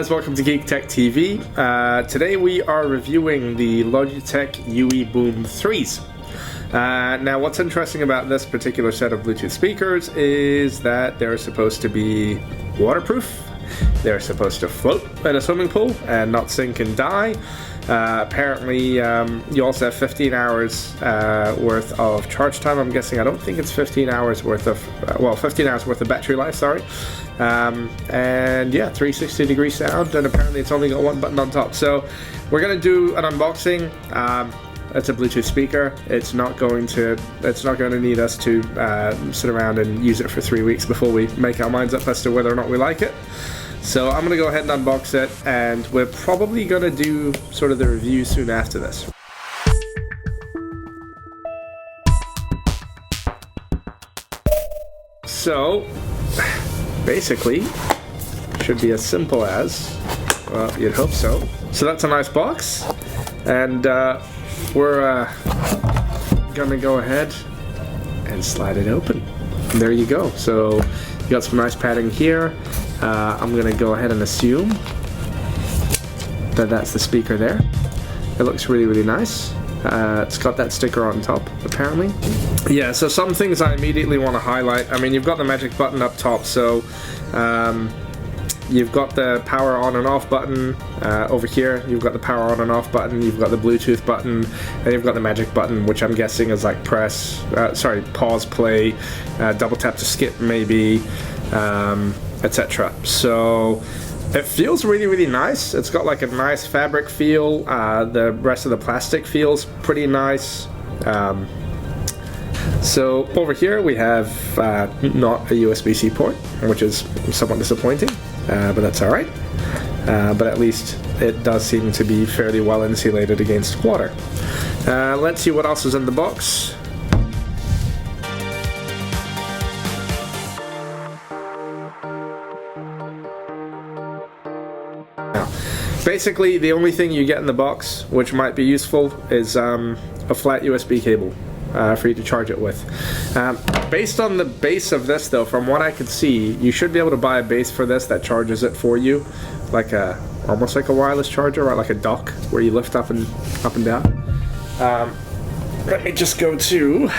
guys, welcome to Geek Tech TV. Today we are reviewing the Logitech UE Boom 3s. Now what's interesting about this particular set of Bluetooth speakers is that they're supposed to be waterproof, they're supposed to float in a swimming pool and not sink and die. Apparently you also have 15 hours worth of charge time. I'm guessing, I don't think it's 15 hours worth of, 15 hours worth of battery life, sorry. And yeah, 360 degree sound, and apparently it's only got one button on top. So we're gonna do an unboxing. It's a Bluetooth speaker. It's not going to need us to sit around and use it for 3 weeks before we make our minds up as to whether or not we like it. So I'm gonna go ahead and unbox it, and we're probably gonna do sort of the review soon after this. So basically, should be as simple as, well, you'd hope so. So that's a nice box, and we're gonna go ahead and slide it open. And there you go. So you got some nice padding here. I'm gonna go ahead and assume that that's the speaker there. It looks really, really nice. It's got that sticker on top, apparently. Yeah, so some things I immediately want to highlight. I mean, you've got the magic button up top, so you've got the power on and off button over here. You've got the power on and off button. You've got the Bluetooth button, and you've got the magic button, which I'm guessing is like pause, play, double tap to skip, maybe, etc. So it feels really, really nice. It's got like a nice fabric feel. The rest of the plastic feels pretty nice. So over here we have not a USB-C port, which is somewhat disappointing, but that's alright. But at least it does seem to be fairly well insulated against water. Let's see what else is in the box. Basically, the only thing you get in the box, which might be useful, is a flat USB cable for you to charge it with. Based on the base of this, though, from what I could see, you should be able to buy a base for this that charges it for you, like almost like a wireless charger, or like a dock where you lift up and down. Let me just go to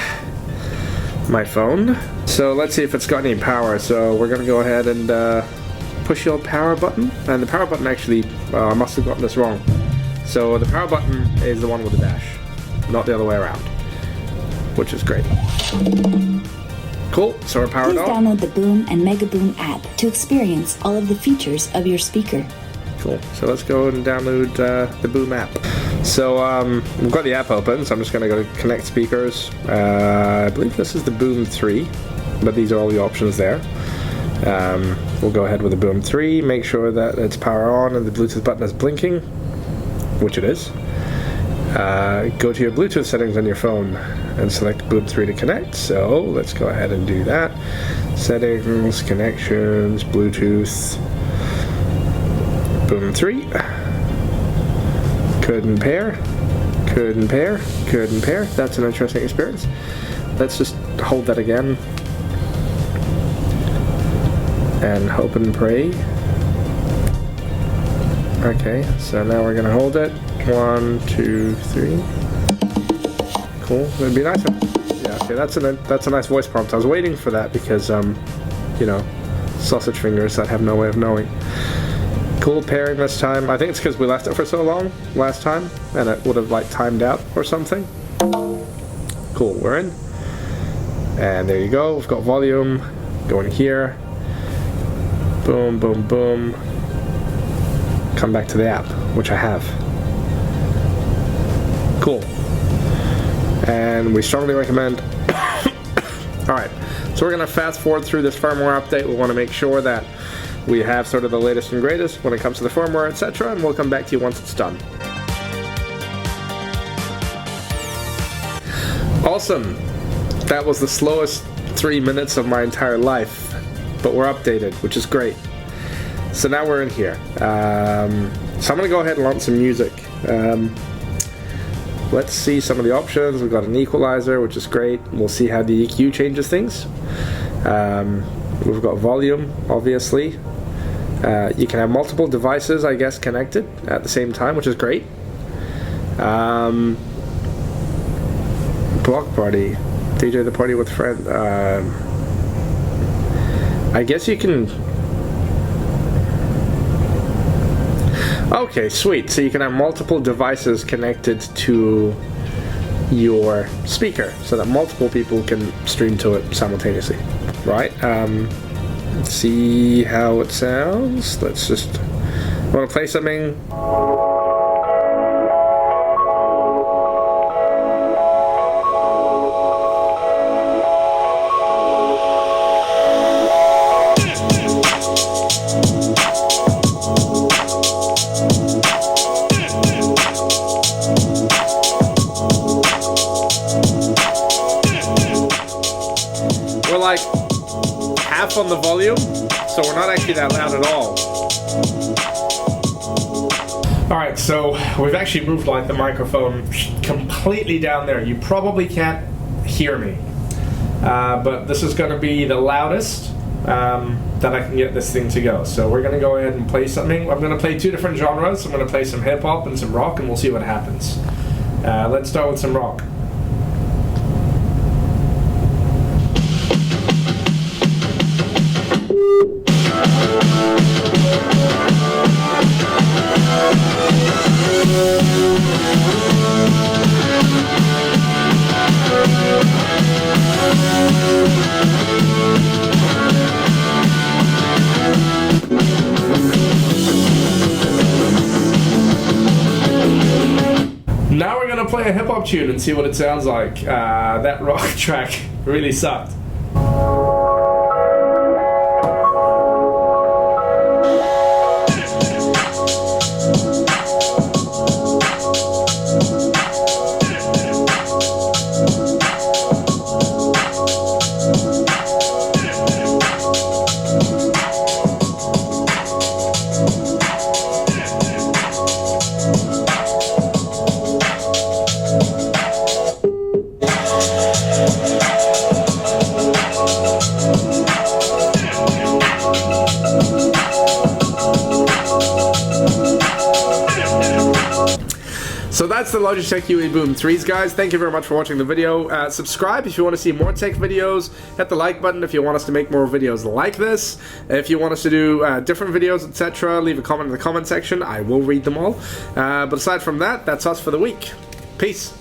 my phone. So let's see if it's got any power. So we're gonna go ahead and push the old power button, and the power button actually, I must have gotten this wrong. So the power button is the one with the dash, not the other way around, which is great. Cool, so we're powered on. Please download the Boom and Mega Boom app to experience all of the features of your speaker. Cool, so let's go and download the Boom app. So we've got the app open, so I'm just going to go to connect speakers. I believe this is the Boom 3, but these are all the options there. We'll go ahead with the Boom 3, make sure that it's power on and the Bluetooth button is blinking, which it is. Go to your Bluetooth settings on your phone and select Boom 3 to connect. So let's go ahead and do that. Settings, connections, Bluetooth, Boom 3. Couldn't pair, couldn't pair, couldn't pair. That's an interesting experience. Let's just hold that again and hope and pray. Okay, so now we're gonna hold it. 1, 2, 3. Cool. It'd be nice. Yeah. Okay. That's a nice voice prompt. I was waiting for that because you know, sausage fingers that have no way of knowing. Cool pairing this time. I think it's because we left it for so long last time, and it would have like timed out or something. Cool. We're in, and there you go. We've got volume going here. Boom, boom, boom. Come back to the app, which I have. Cool. And we strongly recommend. Alright, so we're going to fast forward through this firmware update. We want to make sure that we have sort of the latest and greatest when it comes to the firmware, etc., and we'll come back to you once it's done. Awesome. That was the slowest 3 minutes of my entire life. But we're updated, which is great. So now we're in here. So I'm going to go ahead and launch some music. Let's see some of the options. We've got an equalizer, which is great. We'll see how the EQ changes things. We've got volume, obviously. You can have multiple devices, I guess, connected at the same time, which is great. Block party. DJ the party with friend. I guess you can... Okay, sweet. So you can have multiple devices connected to your speaker so that multiple people can stream to it simultaneously. Right? Let's see how it sounds. Let's just... want to play something? We're like half on the volume, so we're not actually that loud at all. Alright, so we've actually moved like the microphone completely down there. You probably can't hear me, but this is going to be the loudest that I can get this thing to go. So we're going to go ahead and play something. I'm going to play two different genres. I'm going to play some hip-hop and some rock, and we'll see what happens. Let's start with some rock. Now we're gonna play a hip-hop tune and see what it sounds like. That rock track really sucked. So that's the Logitech UE Boom 3s, guys. Thank you very much for watching the video. Subscribe if you want to see more tech videos. Hit the like button if you want us to make more videos like this. If you want us to do different videos, etc., leave a comment in the comment section. I will read them all. But aside from that, that's us for the week. Peace.